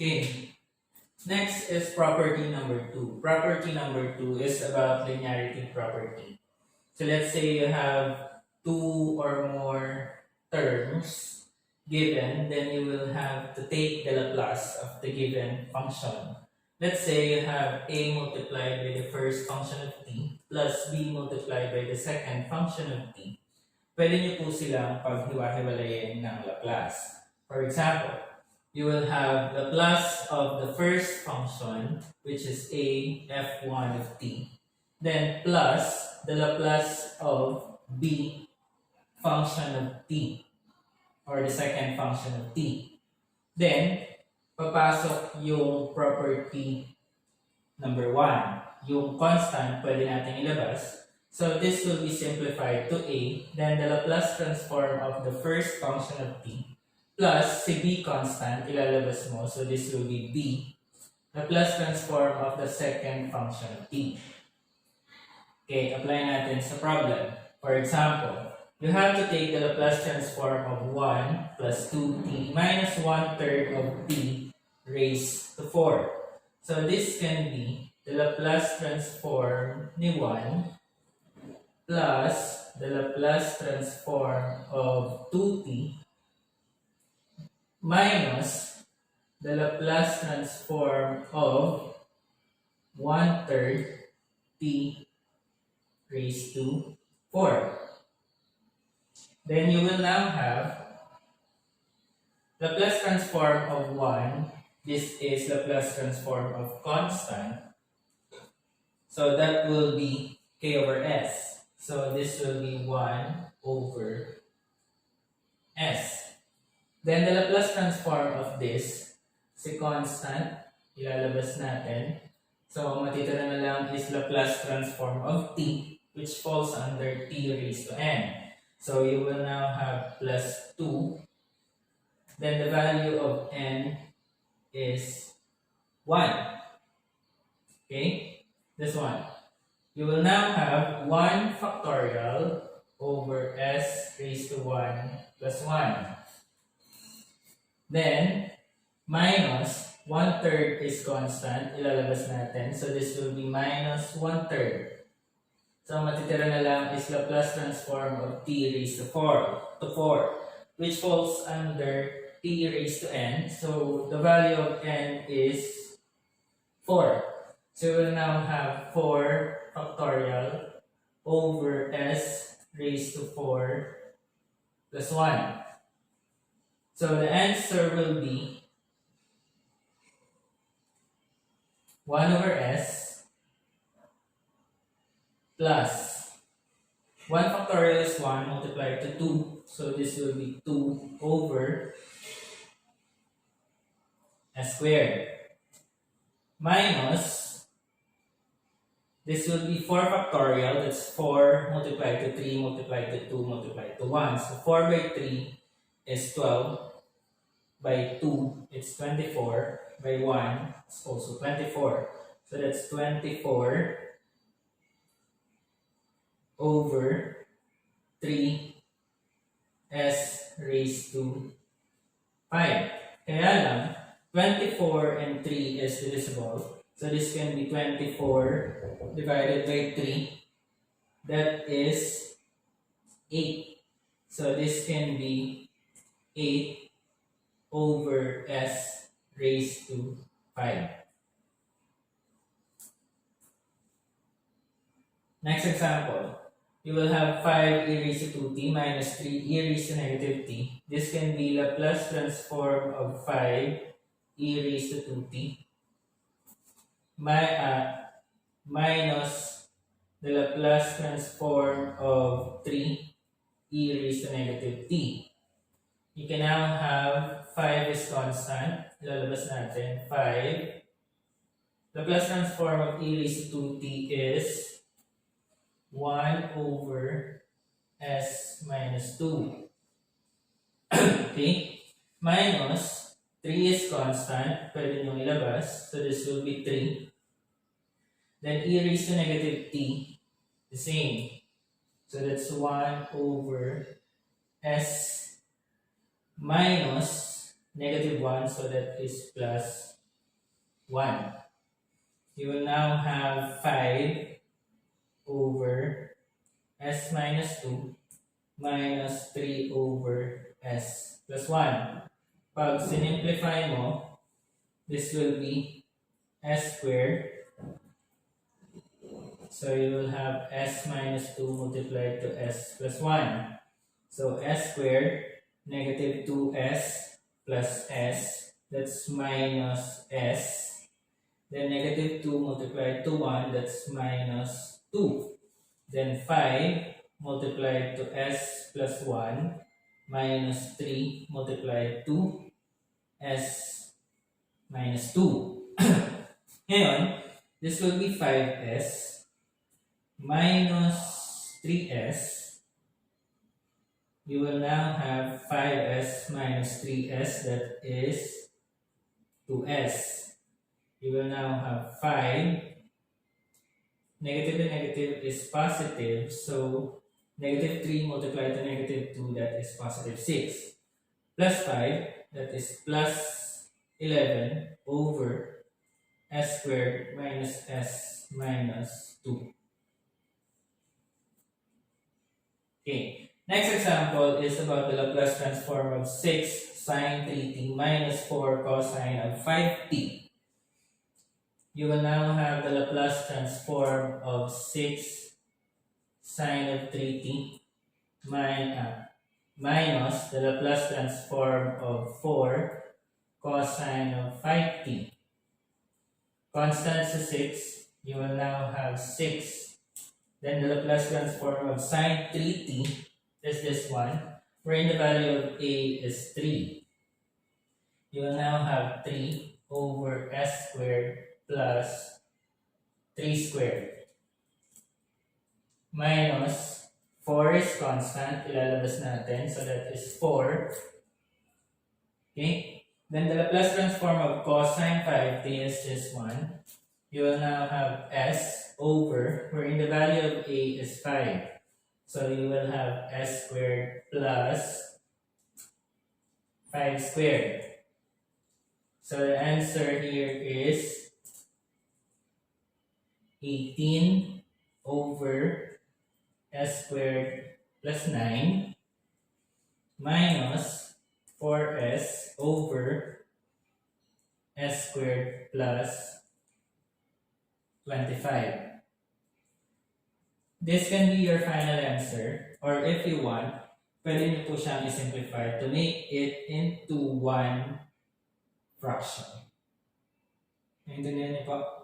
Okay, next is property number 2. Property number 2 is about linearity property. So let's say you have two or more terms given, then you will have to take the Laplace of the given function. Let's say you have a multiplied by the first function of t plus b multiplied by the second function of t. Pwede niyo po silang paghiwa-hiwalayin ng Laplace. For example, you will have the Laplace of the first function, which is a f1 of t, then plus the Laplace of b function of t, or the second function of t. Then, papasok yung property number 1. Yung constant, pwede natin ilabas. So, this will be simplified to a, then the Laplace transform of the first function of t, plus si b constant, ilalabas mo. So, this will be b, Laplace transform of the second function of t. Okay, apply natin sa problem. For example, you have to take the Laplace transform of 1 plus 2t minus 1/3 of t raised to 4. So this can be the Laplace transform ni 1 plus the Laplace transform of 2t minus the Laplace transform of 1/3 t raised to 4. Then you will now have Laplace transform of 1. This is Laplace transform of constant. So that will be k over s. So this will be 1 over s. Then the Laplace transform of this, si constant, ilalabas natin. So matitira na lang is Laplace transform of t, which falls under t raised to n. So you will now have plus 2. Then the value of n is 1. Okay? This one. You will now have 1 factorial over s raised to 1 plus 1. Then, minus 1/3 is constant. Ilalabas natin. So this will be minus 1/3. So, matitira na lang is Laplace transform of t raised to 4, which falls under t raised to n. So, the value of n is 4. So, we will now have 4 factorial over s raised to 4 plus 1. So, the answer will be 1 over s plus 1 factorial is 1 multiplied to 2. So this will be 2 over s squared. Minus, this will be 4 factorial. That's 4 multiplied to 3 multiplied to 2 multiplied to 1. So 4 by 3 is 12. By 2, it's 24. By 1, it's also 24. So that's 24 over 3 s raised to 5. Kaya lang, 24 and 3 is divisible. So this can be 24 divided by 3. That is 8. So this can be 8 over s raised to 5. Next example. You will have 5 e raised to 2t minus 3 e raised to negative t. This can be Laplace transform of 5 e raised to 2t minus the Laplace transform of 3 e raised to negative t. You can now have 5 is constant. Ilalabas natin 5. Laplace transform of e raised to 2t is 1 over s minus 2. Okay? Minus 3 is constant. Pwede nyo ilabas. So this will be 3. Then e raised to negative t, the same. So that's 1 over s minus negative 1, so that is plus 1. You will now have 5 over s minus 2 minus 3 over s plus 1. Pag sinimplify mo, this will be s squared. So you will have s minus 2 multiplied to s plus 1. So s squared, negative 2s plus s, that's minus s. Then negative 2 multiplied to 1, that's minus 2. Then 5 multiplied to s plus 1 minus 3 multiplied to s minus 2. Ngayon, this will be 5s minus 3s. You will now have 5s minus 3s, that is 2s. You will now have 5. Negative and negative is positive, so negative 3 multiplied to negative 2, that is positive 6. Plus 5, that is plus 11 over s squared minus s minus 2. Okay, next example is about the Laplace transform of 6 sine 3t minus 4 cosine of 5t. You will now have the Laplace transform of 6 sine of 3t minus the Laplace transform of 4 cosine of 5t. Constant to 6, you will now have 6. Then the Laplace transform of sine 3t is this one, wherein the value of a is 3. You will now have 3 over s squared plus 3 squared minus 4 is constant, ilalabas natin, so that is 4. Okay, then the Laplace transform of cosine 5t is this one. You will now have s over, wherein the value of a is 5. So you will have s squared plus 5 squared. So the answer here is 18 over s squared plus 9 minus 4s over s squared plus 25. This can be your final answer, or if you want, pwede nyo po siyang i-simplify to make it into one fraction. Naintindihan niyo po?